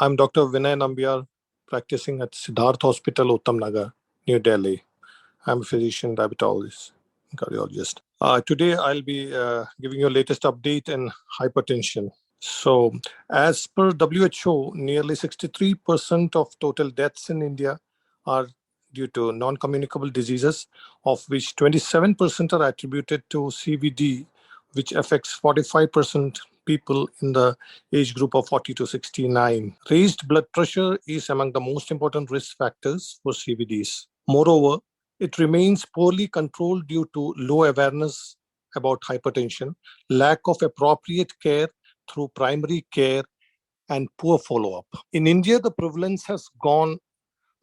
I'm Dr. Vinay Nambiar, practicing at Siddharth Hospital, Uttam Nagar, New Delhi. I'm a physician, diabetologist, cardiologist. Today, I'll be giving you a latest update in hypertension. So, as per WHO, nearly 63% of total deaths in India are due to non-communicable diseases, of which 27% are attributed to CVD, which affects 45% people in the age group of 40 to 69. Raised blood pressure is among the most important risk factors for CVDs. Moreover, it remains poorly controlled due to low awareness about hypertension, lack of appropriate care through primary care, and poor follow-up. In India, the prevalence has gone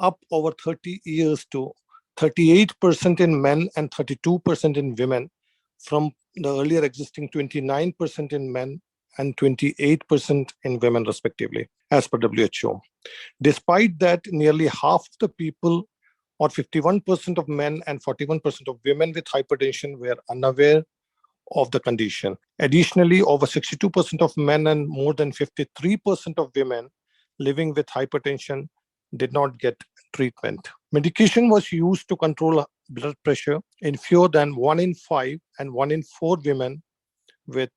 up over 30 years to 38% in men and 32% in women, from the earlier existing 29% in men and 28% in women, respectively, as per WHO. Despite that, nearly half of the people, or 51% of men and 41% of women with hypertension, were unaware of the condition. Additionally, over 62% of men and more than 53% of women living with hypertension did not get treatment. Medication was used to control blood pressure in fewer than 1 in 5 and 1 in 4 women with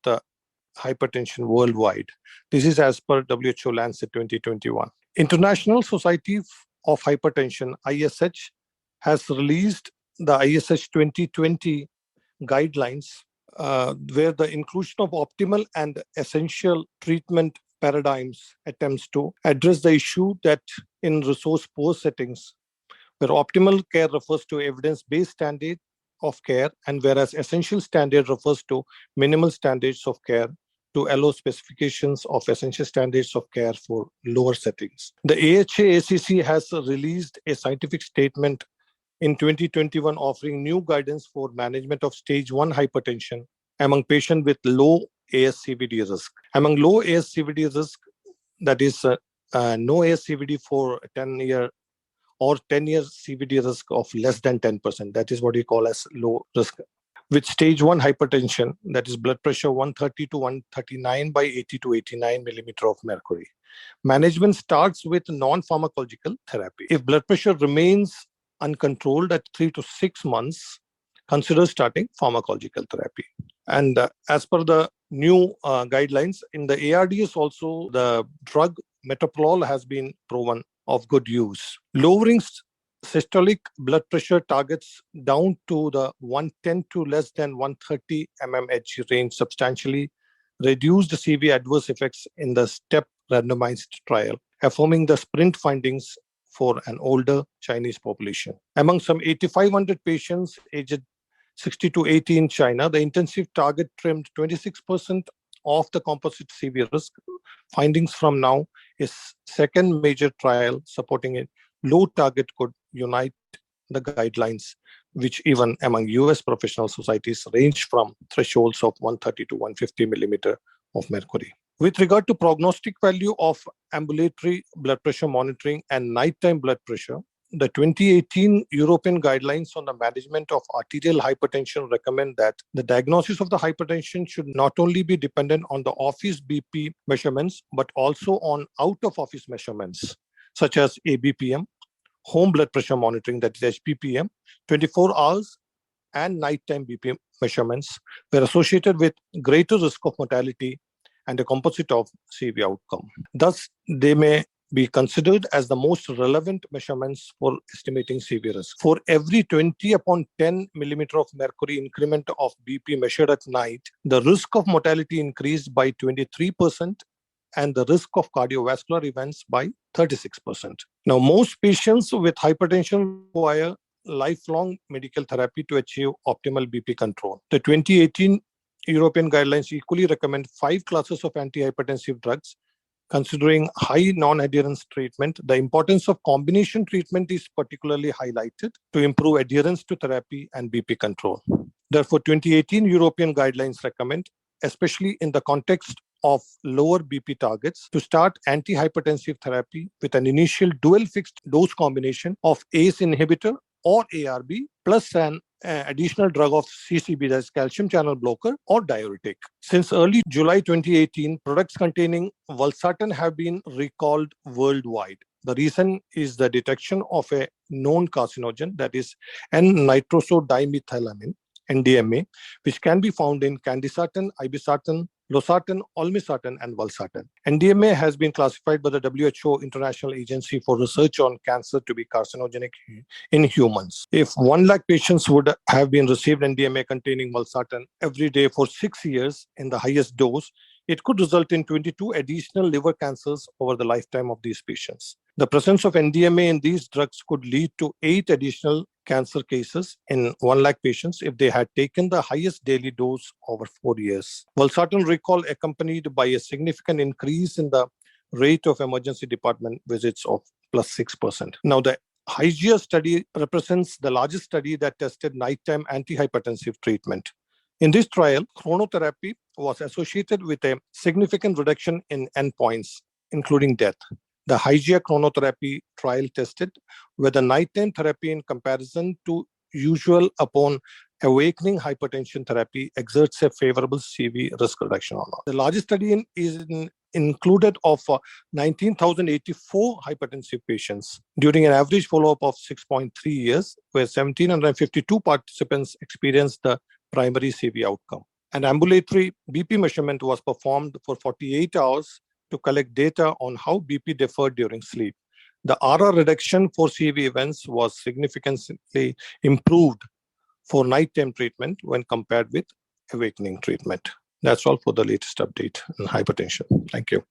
hypertension worldwide. This is as per WHO Lancet 2021. International Society of Hypertension, ISH, has released the ISH 2020 guidelines, where the inclusion of optimal and essential treatment paradigms attempts to address the issue that in resource-poor settings, where optimal care refers to evidence-based standard of care, and whereas essential standard refers to minimal standards of care to allow specifications of essential standards of care for lower settings. The AHA-ACC has released a scientific statement in 2021 offering new guidance for management of stage 1 hypertension among patients with low ASCVD risk. Among low ASCVD risk, that is no ASCVD for 10-year or 10-year CVD risk of less than 10%. That is what we call as low risk. With stage 1 hypertension, that is blood pressure 130 to 139 by 80 to 89 millimeter of mercury. Management starts with non-pharmacological therapy. If blood pressure remains uncontrolled at 3 to 6 months, consider starting pharmacological therapy. And as per the new guidelines, in the ARDS also, the drug metoprolol has been proven of good use. Lowering systolic blood pressure targets down to the 110 to less than 130 mmHg range substantially reduced CV adverse effects in the STEP randomized trial, affirming the sprint findings for an older Chinese population. Among some 8,500 patients aged 60 to 80 in China, the intensive target trimmed 26% of the composite CV risk. Findings from now is second major trial supporting a low target could unite the guidelines, which even among US professional societies range from thresholds of 130 to 150 millimeter of mercury. With regard to prognostic value of ambulatory blood pressure monitoring and nighttime blood pressure, the 2018 European guidelines on the management of arterial hypertension recommend that the diagnosis of the hypertension should not only be dependent on the office BP measurements, but also on out-of-office measurements, such as ABPM, home blood pressure monitoring, that is HPPM, 24 hours, and nighttime BP measurements were associated with greater risk of mortality and a composite of CV outcome. Thus, they may be considered as the most relevant measurements for estimating CV risk. For every 20 upon 10 millimeter of mercury increment of BP measured at night, the risk of mortality increased by 23% and the risk of cardiovascular events by 36%. Now, most patients with hypertension require lifelong medical therapy to achieve optimal BP control. The 2018 European guidelines equally recommend 5 classes of antihypertensive drugs. Considering high non-adherence treatment, the importance of combination treatment is particularly highlighted to improve adherence to therapy and BP control. Therefore, 2018 European guidelines recommend, especially in the context of lower BP targets, to start antihypertensive therapy with an initial dual fixed dose combination of ACE inhibitor or ARB plus an additional drug of CCB, that is calcium channel blocker or diuretic. Since early July 2018, products containing valsartan have been recalled worldwide. The reason is the detection of a known carcinogen, that is N-nitrosodimethylamine, NDMA, which can be found in candesartan, irbesartan, losartan, olmesartan, and valsartan. NDMA has been classified by the WHO, International Agency for Research on Cancer, to be carcinogenic in humans. If 1 lakh patients would have been received NDMA containing valsartan every day for 6 years in the highest dose, it could result in 22 additional liver cancers over the lifetime of these patients. The presence of NDMA in these drugs could lead to 8 additional cancer cases in 1 lakh patients if they had taken the highest daily dose over 4 years. Valsartan recall accompanied by a significant increase in the rate of emergency department visits of plus 6%. Now, the HYGEA study represents the largest study that tested nighttime antihypertensive treatment. In this trial, chronotherapy was associated with a significant reduction in endpoints, including death. The HYGEA chronotherapy trial tested whether nighttime therapy in comparison to usual upon awakening hypertension therapy exerts a favorable CV risk reduction or not. The largest study included of 19,084 hypertensive patients during an average follow-up of 6.3 years, where 1,752 participants experienced the primary CV outcome. An ambulatory BP measurement was performed for 48 hours to collect data on how BP differed during sleep. The RR reduction for CV events was significantly improved for nighttime treatment when compared with awakening treatment. That's all for the latest update on hypertension. Thank you.